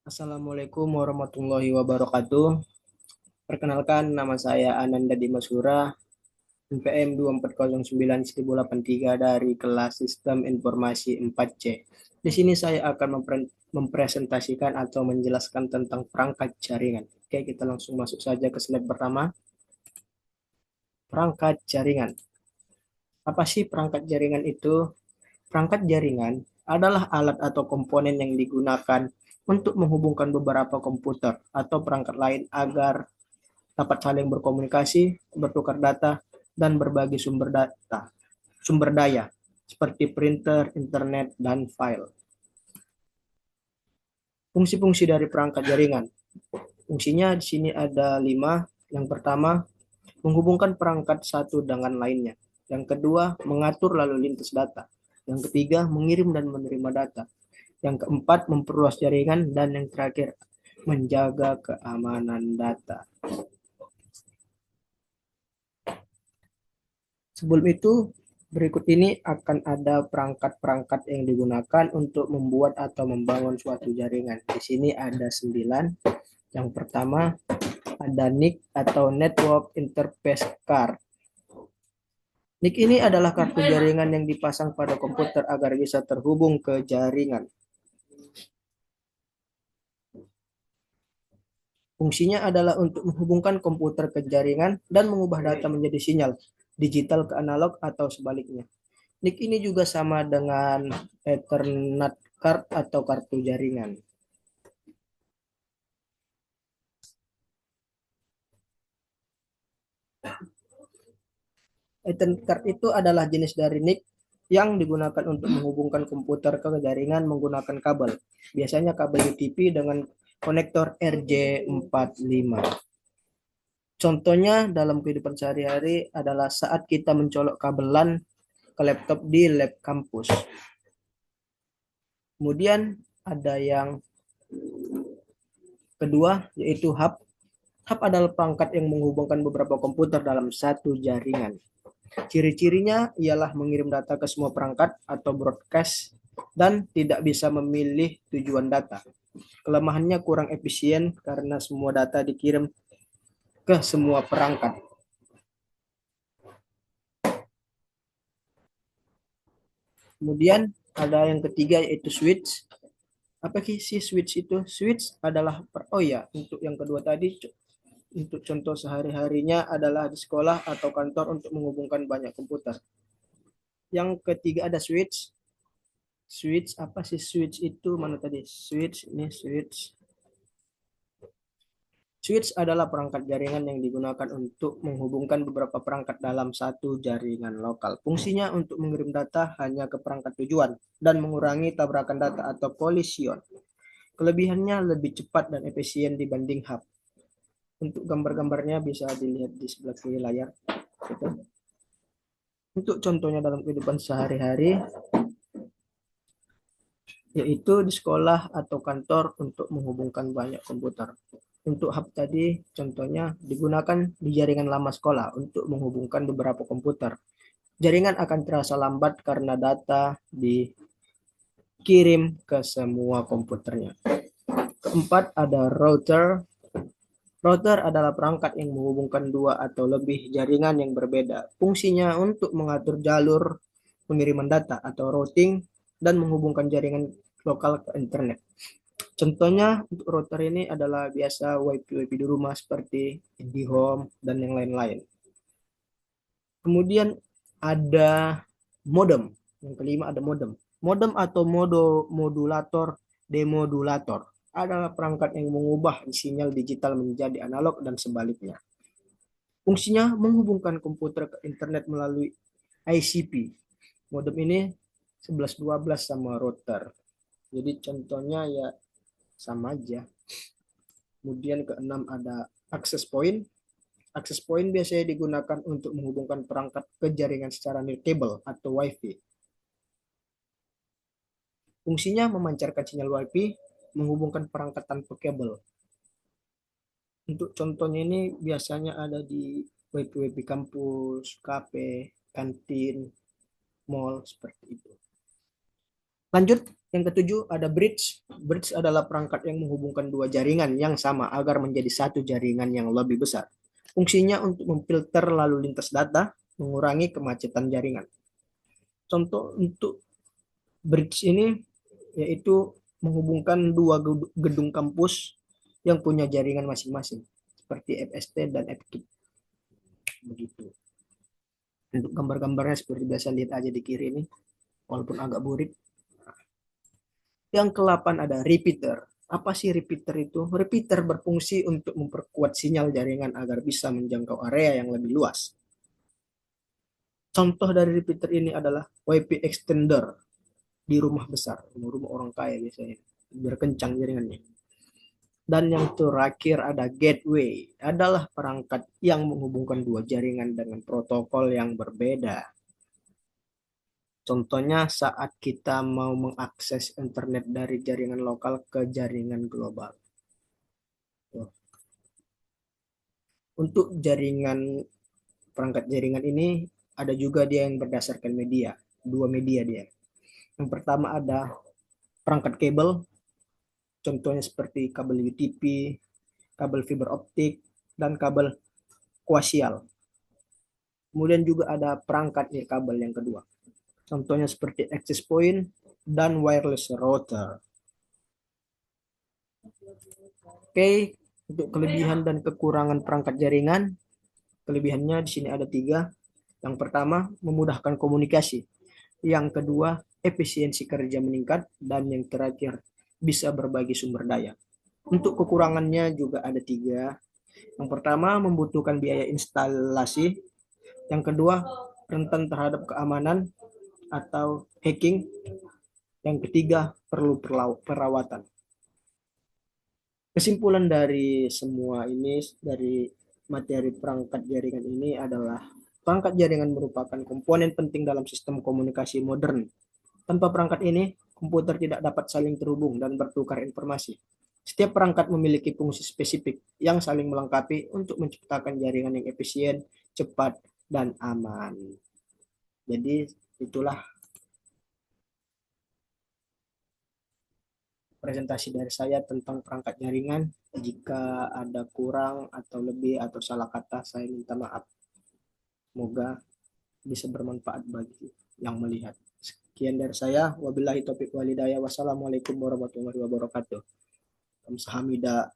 Assalamualaikum warahmatullahi wabarakatuh. Perkenalkan, nama saya Ananda Dimasura, NPM 2409-1083 dari kelas Sistem Informasi 4C. Di sini saya akan mempresentasikan atau menjelaskan tentang perangkat jaringan. Oke, kita langsung masuk saja ke slide pertama. Perangkat jaringan. Apa sih perangkat jaringan itu? Perangkat jaringan adalah alat atau komponen yang digunakan untuk menghubungkan beberapa komputer atau perangkat lain agar dapat saling berkomunikasi, bertukar data, dan berbagi sumber daya, seperti printer, internet, dan file. Fungsi-fungsi dari perangkat jaringan. Fungsinya di sini ada 5. Yang pertama, menghubungkan perangkat satu dengan lainnya. Yang kedua, mengatur lalu lintas data. Yang ketiga, mengirim dan menerima data. Yang keempat, memperluas jaringan. Dan yang terakhir, menjaga keamanan data. Sebelum itu, berikut ini akan ada perangkat-perangkat yang digunakan untuk membuat atau membangun suatu jaringan. Di sini ada 9. Yang pertama, ada NIC atau Network Interface Card. NIC ini adalah kartu jaringan yang dipasang pada komputer agar bisa terhubung ke jaringan. Fungsinya adalah untuk menghubungkan komputer ke jaringan dan mengubah data menjadi sinyal digital ke analog atau sebaliknya. NIC ini juga sama dengan Ethernet card atau kartu jaringan. Ethernet card itu adalah jenis dari NIC yang digunakan untuk menghubungkan komputer ke jaringan menggunakan kabel. Biasanya kabel UTP dengan konektor RJ45. Contohnya dalam kehidupan sehari-hari adalah saat kita mencolok kabel LAN ke laptop di lab kampus. Kemudian ada yang kedua, yaitu hub. Hub adalah perangkat yang menghubungkan beberapa komputer dalam satu jaringan. Ciri-cirinya ialah mengirim data ke semua perangkat atau broadcast dan tidak bisa memilih tujuan data. Kelemahannya kurang efisien karena semua data dikirim ke semua perangkat. Kemudian ada yang ketiga yaitu switch. Apa sih switch itu? Switch adalah untuk yang kedua tadi, untuk contoh sehari-harinya adalah di sekolah atau kantor untuk menghubungkan banyak komputer. Yang ketiga ada switch. Switch apa sih switch itu? Mana tadi? Switch ini switch. Switch adalah perangkat jaringan yang digunakan untuk menghubungkan beberapa perangkat dalam satu jaringan lokal. Fungsinya untuk mengirim data hanya ke perangkat tujuan dan mengurangi tabrakan data atau kolision. Kelebihannya lebih cepat dan efisien dibanding hub. Untuk gambar-gambarnya bisa dilihat di sebelah kiri layar. Untuk contohnya dalam kehidupan sehari-hari, yaitu di sekolah atau kantor untuk menghubungkan banyak komputer. Untuk hub tadi, contohnya digunakan di jaringan lama sekolah untuk menghubungkan beberapa komputer. Jaringan akan terasa lambat karena data dikirim ke semua komputernya. Keempat, ada router. Router adalah perangkat yang menghubungkan dua atau lebih jaringan yang berbeda. Fungsinya untuk mengatur jalur pengiriman data atau routing dan menghubungkan jaringan lokal ke internet. Contohnya untuk router ini adalah biasa WiFi di rumah seperti IndiHome dan yang lain-lain. Kemudian ada modem. Yang kelima ada modem. Modem atau modulator demodulator adalah perangkat yang mengubah sinyal digital menjadi analog dan sebaliknya. Fungsinya menghubungkan komputer ke internet melalui ICP. Modem ini 1112 sama router. Jadi contohnya ya sama aja. Kemudian keenam ada access point. Access point biasanya digunakan untuk menghubungkan perangkat ke jaringan secara nirkabel atau WiFi. Fungsinya memancarkan sinyal WiFi menghubungkan perangkat tanpa kabel. Untuk contohnya ini biasanya ada di WiFi kampus, kafe, kantin, mall seperti itu. Lanjut, yang ketujuh ada bridge. Bridge adalah perangkat yang menghubungkan dua jaringan yang sama agar menjadi satu jaringan yang lebih besar. Fungsinya untuk memfilter lalu lintas data, mengurangi kemacetan jaringan. Contoh untuk bridge ini yaitu menghubungkan dua gedung kampus yang punya jaringan masing-masing, seperti FST dan FKIP. Begitu. Untuk gambar-gambarnya seperti biasa, lihat aja di kiri ini, walaupun agak burik. Yang ke-8 ada repeater. Apa sih repeater itu? Repeater berfungsi untuk memperkuat sinyal jaringan agar bisa menjangkau area yang lebih luas. Contoh dari repeater ini adalah WiFi extender di rumah besar, rumah orang kaya biasanya, biar kencang jaringannya. Dan yang terakhir ada gateway, adalah perangkat yang menghubungkan dua jaringan dengan protokol yang berbeda. Contohnya saat kita mau mengakses internet dari jaringan lokal ke jaringan global. Untuk jaringan, perangkat jaringan ini ada juga dia yang berdasarkan media, dua media dia. Yang pertama ada perangkat kabel, contohnya seperti kabel UTP, kabel fiber optik, dan kabel koaksial. Kemudian juga ada perangkat kabel yang kedua, contohnya seperti access point dan wireless router. Oke, untuk kelebihan dan kekurangan perangkat jaringan, kelebihannya di sini ada 3. Yang pertama, memudahkan komunikasi. Yang kedua, efisiensi kerja meningkat. Dan yang terakhir, bisa berbagi sumber daya. Untuk kekurangannya juga ada 3. Yang pertama, membutuhkan biaya instalasi. Yang kedua, rentan terhadap keamanan atau hacking. Yang ketiga, perlu perawatan. Kesimpulan dari semua ini, dari materi perangkat jaringan ini adalah perangkat jaringan merupakan komponen penting dalam sistem komunikasi modern. Tanpa perangkat ini, komputer tidak dapat saling terhubung dan bertukar informasi. Setiap perangkat memiliki fungsi spesifik yang saling melengkapi untuk menciptakan jaringan yang efisien, cepat, dan aman. Jadi itulah presentasi dari saya tentang perangkat jaringan. Jika ada kurang atau lebih atau salah kata, saya minta maaf. Semoga bisa bermanfaat bagi yang melihat. Sekian dari saya. Wabillahi taufiq walhidayah. Wassalamualaikum warahmatullahi wabarakatuh. Kamsahamnida.